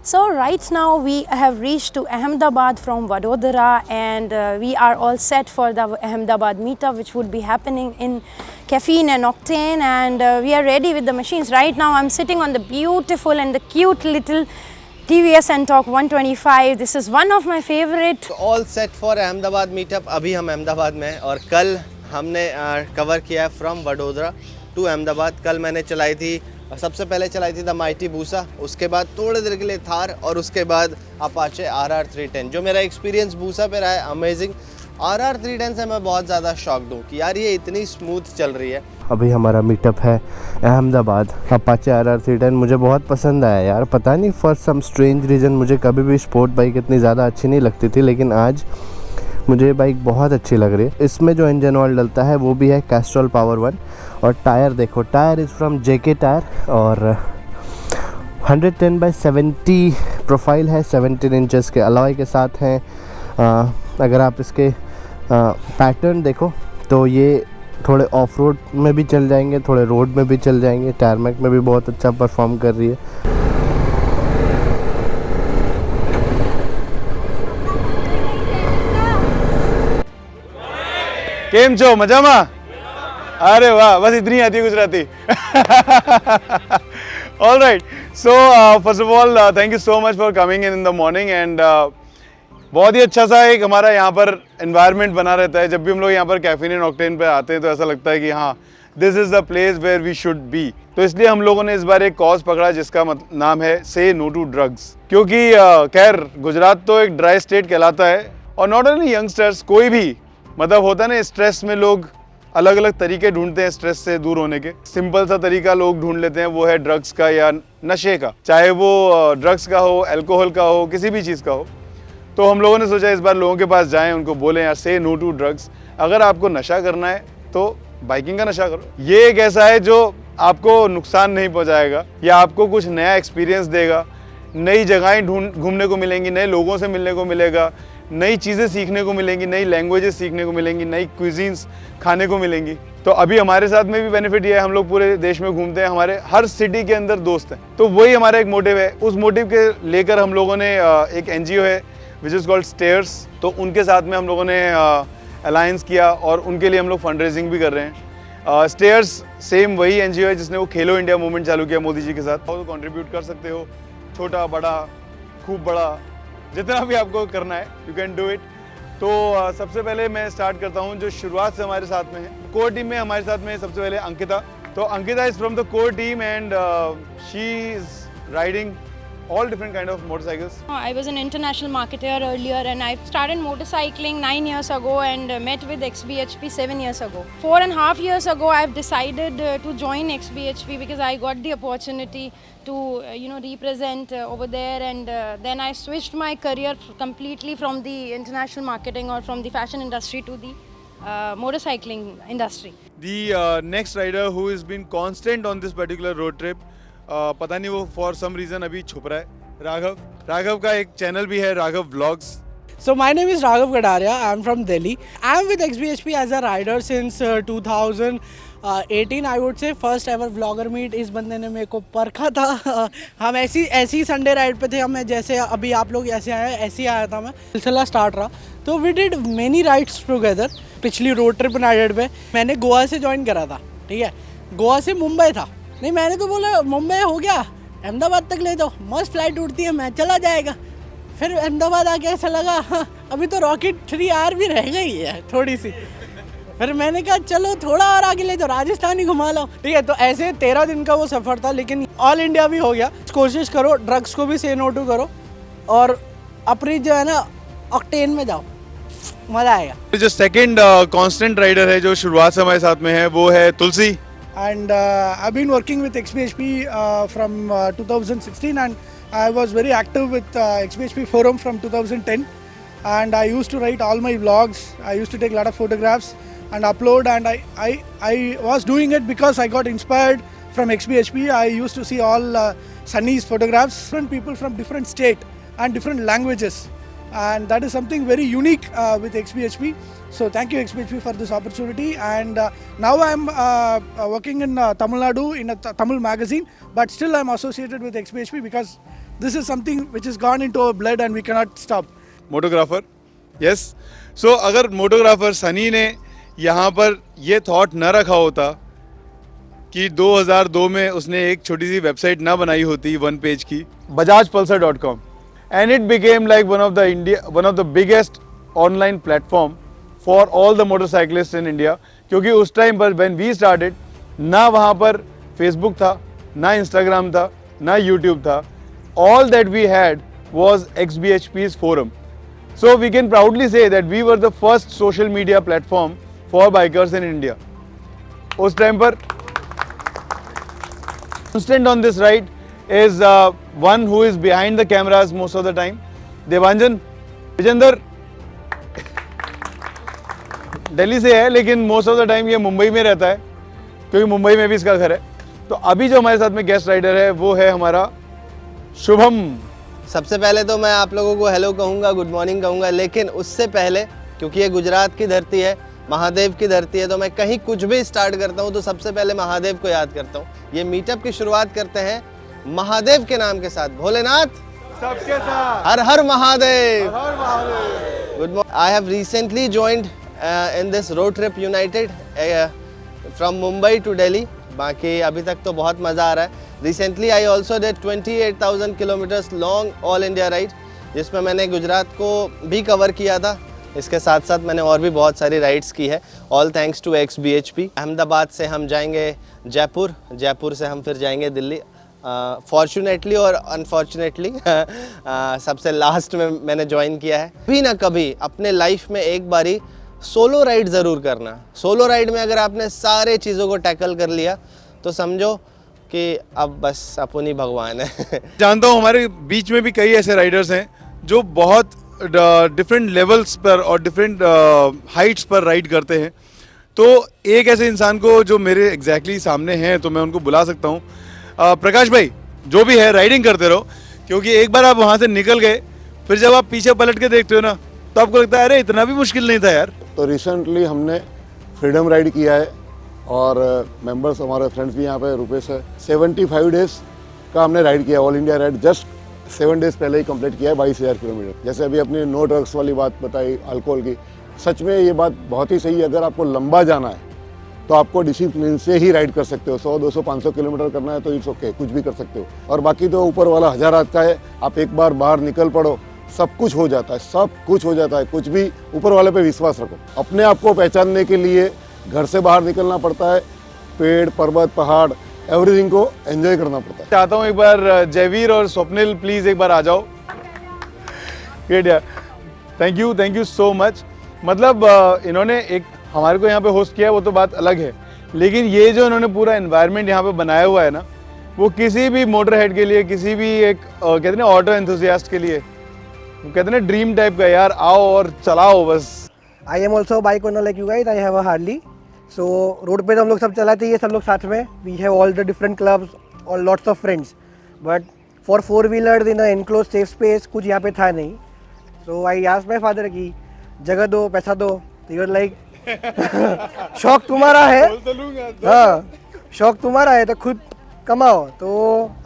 So right now we have reached to Ahmedabad from Vadodara, and we are all set for the Ahmedabad meetup, which would be happening in Caffeine and Octane, and we are ready with the machines. Right now I'm sitting on the beautiful and the cute little TVS Ntorq 125. This is one of my favorite. All set for Ahmedabad meetup. अभी हम अहमदाबाद में हैं और कल हमने cover किया है from Vadodara to Ahmedabad. कल मैंने चलाई थी, सबसे पहले चलाई थी द माइटी बूसा, उसके बाद थोड़ी देर के लिए थार और उसके बाद अपाचे RR 310। जो मेरा एक्सपीरियंस बूसा पे रहा है अमेजिंग। RR 310 से मैं बहुत ज़्यादा शॉक्ड हूँ कि यार ये इतनी स्मूथ चल रही है। अभी हमारा मीटअप है अहमदाबाद। अपाचे RR 310 मुझे बहुत पसंद आया यार, पता नहीं फॉर सम स्ट्रेंज रीज़न मुझे कभी भी स्पोर्ट बाइक इतनी ज़्यादा अच्छी नहीं लगती थी, लेकिन आज मुझे ये बाइक बहुत अच्छी लग रही है। इसमें जो इंजन ऑयल डलता है वो भी है कैस्ट्रॉल पावर 1, और टायर देखो, tyre is from JK tyre और 110/70 प्रोफाइल है, 17 इंचेस के अलॉय के साथ हैं। अगर आप इसके पैटर्न देखो तो ये थोड़े ऑफ रोड में भी चल जाएंगे, थोड़े रोड में भी चल जाएंगे। टायरमैक में भी बहुत अच्छा परफॉर्म कर रही है। केम छो मजामा? अरे वाह, बस इतनी आती है Gujarati. All right, so first of all thank you so much for coming in the morning and बहुत ही अच्छा सा एक हमारा यहाँ पर एनवायरनमेंट बना रहता है। जब भी हम लोग यहाँ पर कैफीन एंड ऑक्टेन पे आते हैं तो ऐसा लगता है कि हाँ, this is the place where we should be. तो इसलिए हम लोगों ने इस बार एक कॉज पकड़ा जिसका नाम है से नो टू ड्रग्स, क्योंकि खैर गुजरात तो एक ड्राई स्टेट कहलाता है और नॉट ओनली यंगस्टर्स, कोई भी मतलब होता है ना, स्ट्रेस में लोग अलग अलग तरीके ढूंढते हैं स्ट्रेस से दूर होने के। सिंपल सा तरीका लोग ढूंढ लेते हैं, वो है ड्रग्स का या नशे का, चाहे वो ड्रग्स का हो, अल्कोहल का हो, किसी भी चीज़ का हो। तो हम लोगों ने सोचा इस बार लोगों के पास जाएं, उनको बोलें यार से नो टू ड्रग्स। अगर आपको नशा करना है तो बाइकिंग का नशा करो। ये एक ऐसा है जो आपको नुकसान नहीं पहुँचाएगा या आपको कुछ नया एक्सपीरियंस देगा, नई जगहें घूमने को मिलेंगी, नए लोगों से मिलने को मिलेगा, नई चीज़ें सीखने को मिलेंगी, नई लैंग्वेजेस सीखने को मिलेंगी, नई क्विजीन्स खाने को मिलेंगी। तो अभी हमारे साथ में भी बेनिफिट ये है, हम लोग पूरे देश में घूमते हैं, हमारे हर सिटी के अंदर दोस्त हैं। तो वही हमारा एक मोटिव है। उस मोटिव के लेकर हम लोगों ने एक NGO है विच इज़ कॉल्ड स्टेयर्स, तो उनके साथ में हम लोगों ने अलायंस किया और उनके लिए हम लोग फंड रेजिंग भी कर रहे हैं। स्टेयर्स सेम वही NGO है जिसने वो खेलो इंडिया मूवमेंट चालू किया मोदी जी के साथ। तो कंट्रीब्यूट कर सकते हो, छोटा बड़ा खूब बड़ा, जितना भी आपको करना है यू कैन डू इट। तो सबसे पहले मैं स्टार्ट करता हूँ जो शुरुआत से हमारे साथ में है। कोर टीम में हमारे साथ में सबसे पहले अंकिता। तो Ankita is from the core team and she is riding all different kind of motorcycles. I was an international marketer earlier, and I started motorcycling 9 years ago and met with XBHP 7 years ago. 4.5 years ago I've decided to join XBHP because I got the opportunity to represent over there, and then I switched my career completely from the international marketing or from the fashion industry to the motorcycling industry. The next rider who has been constant on this particular road trip, पता नहीं वो for some reason अभी छुप रहा है, राघव का एक channel भी है, Raghav vlogs. So my name is Raghav Gadaria. I am from Delhi. I am with XBHP as a rider since 2018. I would say first ever vlogger meet इस बंदे ने मेरे को परखा था। हम ऐसी संडे राइड पे थे, हमें जैसे अभी आप लोग ऐसे आए ऐसे आया था मैं, सिलसिला स्टार्ट रहा। तो we did many rides together. पिछली रोड ट्रिप राइड पे मैंने गोवा से ज्वाइन करा था, ठीक है। गोवा से मुंबई था, नहीं मैंने तो बोला मुंबई हो गया, अहमदाबाद तक ले जाओ, मस्त फ्लाइट उड़ती है, मैं चला जाएगा। फिर अहमदाबाद आके ऐसा लगा अभी तो रॉकेट 3R भी रह गई है थोड़ी सी। फिर मैंने कहा चलो थोड़ा और आगे ले जाओ, राजस्थान ही घुमा लो, ठीक है। तो ऐसे 13 दिन का वो सफ़र था, लेकिन ऑल इंडिया भी हो गया। कोशिश करो, ड्रग्स को भी से नो टू करो और अपनी जो है ना ऑक्टेन में जाओ, मज़ा आएगा। जो सेकंड कांस्टेंट राइडर है जो शुरुआत से हमारे साथ में है वो है तुलसी। And I've been working with XBHP from 2016, and I was very active with XBHP forum from 2010, and I used to write all my vlogs. I used to take a lot of photographs and upload, and I was doing it because I got inspired from XBHP. I used to see all Sunny's photographs, different people from different state and different languages. and that is something very unique with XBHP. So thank you XBHP for this opportunity. And now I am working in Tamil Nadu in a Tamil magazine, but still I am associated with XBHP because this is something which has gone into our blood and we cannot stop. Motographer yes so अगर motographer Sunny ने यहाँ पर ये thought न रखा होता कि 2002 में उसने एक छोटी सी वेबसाइट ना बनाई होती 1 पेज की bajajpulsar.com and it became like one of the biggest online platform for all the motorcyclists in India क्योंकि उस टाइम पर when we started ना वहाँ पर Facebook था ना Instagram था ना YouTube था all that we had was XBHP's forum. So we can proudly say that we were the first social media platform for bikers in India. उस टाइम पर constant on this ride is one who is behind the cameras most of the time. Devanjan Vijender Delhi से है लेकिन most of the time ये मुंबई में रहता है क्योंकि मुंबई में भी इसका घर है. तो अभी जो हमारे साथ में गेस्ट राइडर है वो है हमारा शुभम. सबसे पहले तो मैं आप लोगों को हेलो कहूँगा, गुड मॉर्निंग कहूँगा, लेकिन उससे पहले क्योंकि ये गुजरात की धरती है, महादेव की धरती है, तो मैं कहीं कुछ भी स्टार्ट करता हूँ तो सबसे पहले महादेव को याद करता हूँ. ये मीटअप की शुरुआत करते हैं महादेव के नाम के साथ. भोलेनाथ सबके साथ हर हर Mahadev. Good morning. I have recently joined in this road trip united from Mumbai to Delhi. बाकी अभी तक तो बहुत मज़ा आ रहा है. Recently I also did 28,000 kilometres long all India ride जिसमें मैंने गुजरात को भी कवर किया था. इसके साथ साथ मैंने और भी बहुत सारी राइड्स की है, all thanks to XBHP. Ahmedabad से हम जाएंगे जयपुर, जयपुर से हम फिर जाएंगे दिल्ली. फॉर्चुनेटली और अनफॉर्चुनेटली सबसे लास्ट में मैंने ज्वाइन किया है. कभी ना कभी अपने लाइफ में एक बारी सोलो राइड ज़रूर करना. सोलो राइड में अगर आपने सारे चीज़ों को टैकल कर लिया तो समझो कि अब बस अपन ही भगवान है. जानता हूँ हमारे बीच में भी कई ऐसे राइडर्स हैं जो बहुत डिफरेंट लेवल्स पर और डिफरेंट हाइट्स पर राइड करते हैं. तो एक ऐसे इंसान को जो मेरे एग्जैक्टली सामने हैं तो मैं उनको बुला सकता हूँ. प्रकाश भाई जो भी है राइडिंग करते रहो क्योंकि एक बार आप वहाँ से निकल गए फिर जब आप पीछे पलट के देखते हो ना तो आपको लगता है अरे इतना भी मुश्किल नहीं था यार. तो रिसेंटली हमने फ्रीडम राइड किया है और मेंबर्स हमारे फ्रेंड्स भी यहाँ पे रुपेश है. 75 डेज का हमने राइड किया, all India ride just 7 days पहले ही कंप्लीट किया है 22,000 किलोमीटर. जैसे अभी अपनी नो ड्रग्स वाली बात बताई अल्कोहल की, सच में ये बात बहुत ही सही है. अगर आपको लंबा जाना है तो आपको डिसिप्लिन से ही राइड कर सकते हो. 100, 200, 500 किलोमीटर करना है तो इट्स ओके, कुछ भी कर सकते हो. और बाकी तो ऊपर वाला हजार आता है. आप एक बार बाहर निकल पड़ो सब कुछ हो जाता है, सब कुछ हो जाता है. कुछ भी ऊपर वाले पे विश्वास रखो. अपने आप को पहचानने के लिए घर से बाहर निकलना पड़ता है. पेड़ पर्वत पहाड़ एवरीथिंग को एंजॉय करना पड़ता है. चाहता हूँ एक बार जयवीर और स्वप्निल प्लीज एक बार आ जाओ. ग्रेट यार, थैंक यू सो मच. मतलब इन्होंने एक हमारे को यहाँ पे होस्ट किया वो तो बात अलग है, लेकिन ये जो इन्होंने पूरा एनवायरनमेंट यहाँ पे बनाया हुआ है ना वो किसी भी मोटर हेड के लिए, किसी भी एक कहते हैं ना ऑटो एंथुसियास्ट के लिए वो कहते हैं ना ड्रीम टाइप का. यार आओ और चलाओ बस. I am also a bike owner like you guys. I have a Harley. So road पे तो हम लोग सब चलाते ही है, सब लोग साथ में. We have all the different clubs और lots of friends. But for 4-wheelers in an enclosed safe space कुछ यहाँ पे था नहीं. So I asked my father कि जगह दो, पैसा दो. He was like शौक तुम्हारा है, हाँ शौक तुम्हारा है तो खुद कमाओ. तो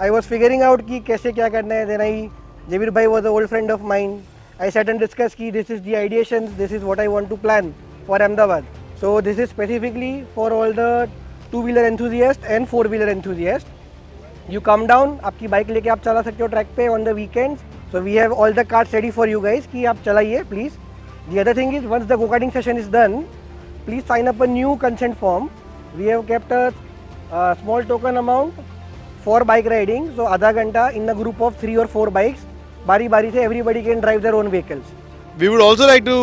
I was figuring out कि कैसे क्या करना है. Then Javeer bhai was an old friend of mine. I sat and discussed कि this is the ideations, this is what I want to plan for Ahmedabad. So this is specifically for all the 2-wheeler enthusiasts and 4-wheeler enthusiasts. You come down, आपकी bike लेके आप चला सकते हो track पे on the weekends. So we have all the carts ready for you guys कि आप चलाइए please. The other thing is once the go-karting session is done, please sign up a new consent form. We have kept a small token amount for bike riding. So आधा घंटा in a group of 3 or 4 bikes. बारी बारी से everybody can drive their own vehicles. We would also like to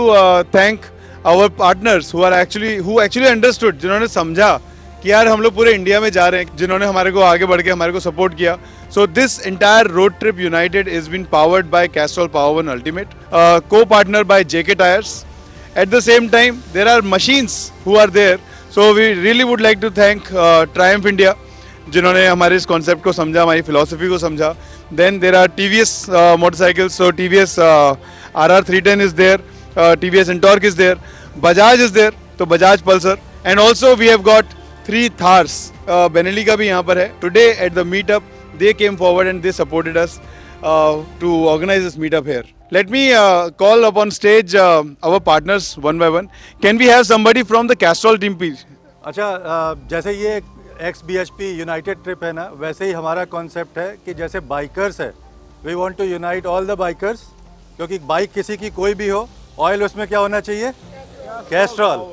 thank our partners who actually understood, जिन्होंने समझा कि यार हम लोग पूरे इंडिया में जा रहे हैं, जिन्होंने हमारे को आगे बढ़ के हमारे को सपोर्ट किया. So this entire road trip united is been powered by Castrol Power One Ultimate, co-partner by JK Tires. At the same time, there are machines who are there. So we really would like to thank Triumph India. जिन्होंने हमारे इस concept को समझा, हमारी philosophy को समझा. Then there are TVS motorcycles, so TVS RR 310 is there, TVS Ntorq is there, Bajaj is there, तो Bajaj Pulsar, and also we have got 3 Thars. Benelli का भी यहाँ पर है. Today at the meetup they came forward and they supported us to organize this meetup here. Let me call up on stage our partners one by one. Can we have somebody from the Castrol team please? अच्छा, जैसे ये XBHP United trip है ना, वैसे ही हमारा concept है कि जैसे बाइकर्स है, we want to unite all the bikers, क्योंकि बाइक किसी की कोई भी हो, ऑयल उसमें क्या होना चाहिए, कैस्ट्रॉल.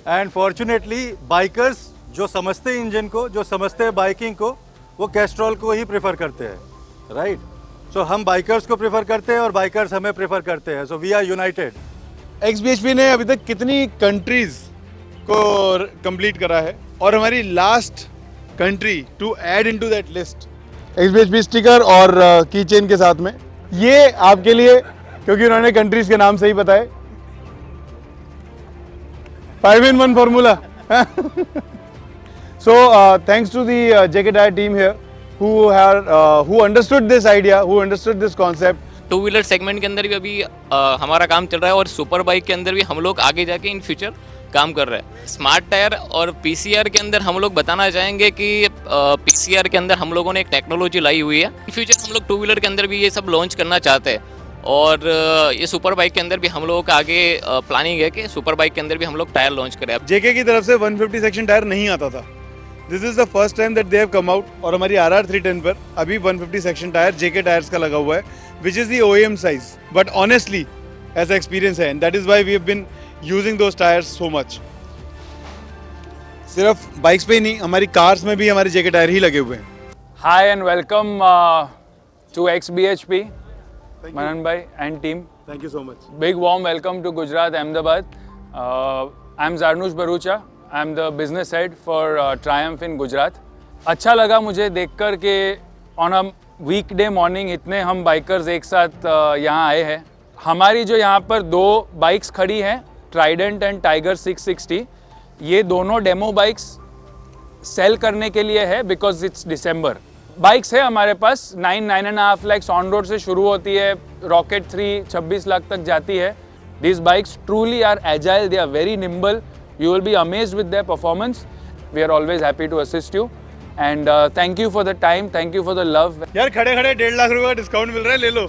एंड फॉर्चुनेटली बाइकर्स जो समझते हैं इंजन को, जो समझते हैं बाइकिंग को, वो कैस्ट्रॉल को ही प्रेफर करते हैं, राइट. सो हम बाइकर्स को प्रेफर करते हैं और बाइकर्स हमें प्रेफर करते हैं. So we are united. XBHP ने अभी तक कितनी कंट्रीज को कंप्लीट करा है, और हमारी last country to add into that list XBHP sticker और की चेन के साथ में, ये आपके लिए, क्योंकि उन्होंने कंट्रीज के नाम सही बताए. 5-in-1 formula. So thanks to the JK Tyre team here who understood this idea, who understood this concept. Two wheeler segment के अंदर भी अभी हमारा काम चल रहा है, और सुपर बाइक के अंदर भी हम लोग आगे जाके इन फ्यूचर काम कर रहे हैं. स्मार्ट टायर और PCR के अंदर हम लोग बताना चाहेंगे कि PCR के अंदर हम लोगों ने एक टेक्नोलॉजी लाई हुई है. इन फ्यूचर हम लोग टू व्हीलर के अंदर भी ये सब लॉन्च करना चाहते हैं, और ये सुपर बाइक के अंदर भी हम लोगों का आगे प्लानिंग है कि सुपर बाइक के अंदर भी हम लोग टायर लॉन्च करें. JK की तरफ से 150 सेक्शन टायर नहीं आता था. This is the first time that they have come out, और हमारी RR 310 पर अभी 150 सेक्शन टायर JK टायर्स का लगा हुआ है, which is the OEM size. But honestly ऐसा एक्सपीरियंस है, and that is why we have been using those tyres so much. सिर्फ बाइक्स पे ही नहीं, हमारी कार्स में भी हमारे JK टायर ही लगे हुए हैं. Hi and welcome to XBHP, Manan bhai and team. Thank you so much. Big warm welcome to Gujarat, Ahmedabad. I'm Zarnush Barucha. I'm the business head for Triumph in Gujarat. अच्छा लगा मुझे देखकर कि on a weekday morning इतने हम bikers एक साथ यहाँ आए हैं. हमारी जो यहाँ पर 2 बाइक्स खड़ी हैं, Trident एंड Tiger 660, ये दोनों डेमो बाइक्स सेल करने के लिए है, बिकॉज इट्स दिसंबर. बाइक्स है हमारे पास 9.5 lakhs ऑन रोड से शुरू होती है, रॉकेट 3 26 लाख तक जाती है. These bikes truly are agile, they are very nimble. You will be amazed with their performance. We are always happy to assist you, and thank you for the time, thank you for the love. यार खड़े खड़े 1.5 लाख रुपए का discount मिल रहा है, ले लो.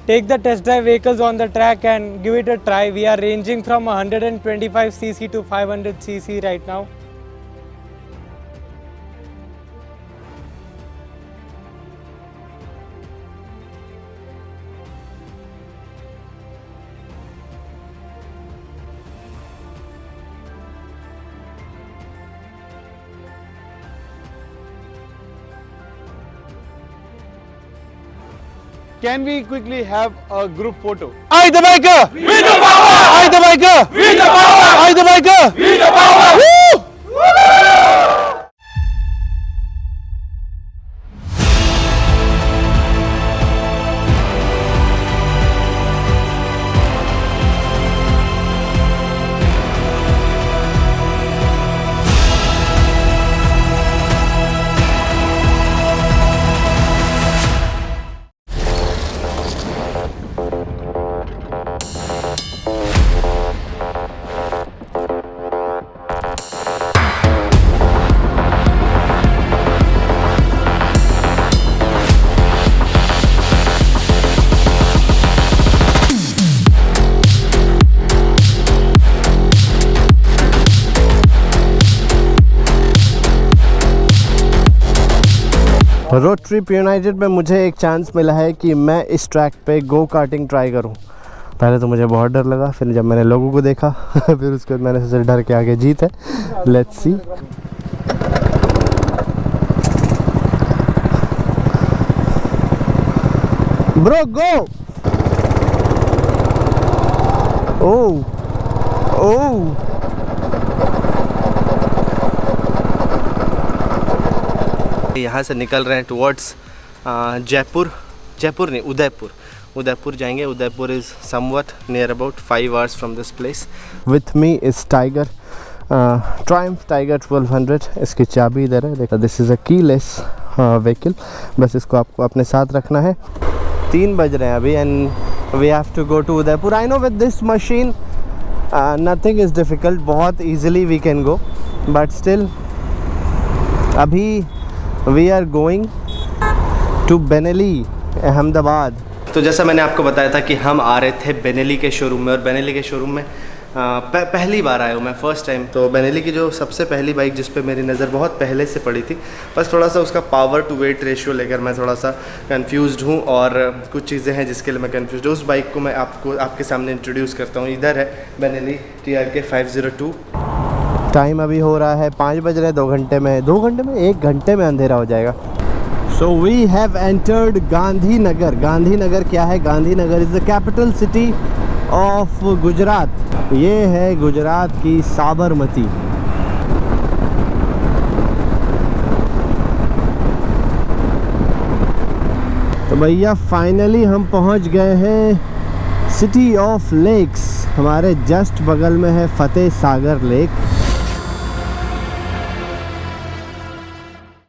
Take the test drive vehicles on the track and give it a try. We are ranging from 125cc to 500cc right now. Can we quickly have a group photo? I the biker! We the power! I the biker! We the power! I the biker! We the power! Woo! Road trip United में मुझे एक chance मिला है कि मैं इस track पे go karting try करूं. पहले तो मुझे बहुत डर लगा, फिर जब मैंने लोगों को देखा फिर उसके बाद मैंने सोचा डर के आगे जीत है. Let's see. ब्रो गो. ओह ओह यहाँ से निकल रहे हैं टुवर्ड्स जयपुर नहीं, उदयपुर जाएंगे. Udaipur is somewhat near about 5 hours from this place. With me is tiger. Triumph tiger 1200, इसकी चाबी इधर है, देखो this is a keyless vehicle, बस इसको आपको अपने साथ रखना है। 3 बज रहे हैं अभी and we have to go to Udaipur. I know with this machine nothing is difficult, बहुत easily we can go, but still अभी we are going to Benelli Ahmedabad. तो जैसा मैंने आपको बताया था कि हम आ रहे थे बेनेली के शोरूम में, और बेनेली के शोरूम में पहली बार आया हूँ मैं, फ़र्स्ट टाइम। तो बेनेली की जो सबसे पहली बाइक जिस पे मेरी नज़र बहुत पहले से पड़ी थी, बस थोड़ा सा उसका पावर टू वेट रेशियो लेकर मैं थोड़ा सा कंफ्यूज्ड हूँ, और कुछ चीज़ें हैं जिसके लिए मैं कंफ्यूज्ड हूँ। उस बाइक को मैं आपके सामने इंट्रोड्यूस करता हूँ। इधर है बेनेली TRK 502। टाइम अभी हो रहा है 5 बज रहे हैं, 1 घंटे में अंधेरा हो जाएगा। So we have entered Gandhinagar. Gandhinagar क्या है? Gandhinagar is the capital city of Gujarat. ये है गुजरात की साबरमती। तो भैया फाइनली हम पहुंच गए हैं सिटी ऑफ लेक्स। हमारे जस्ट बगल में है फतेह सागर लेक।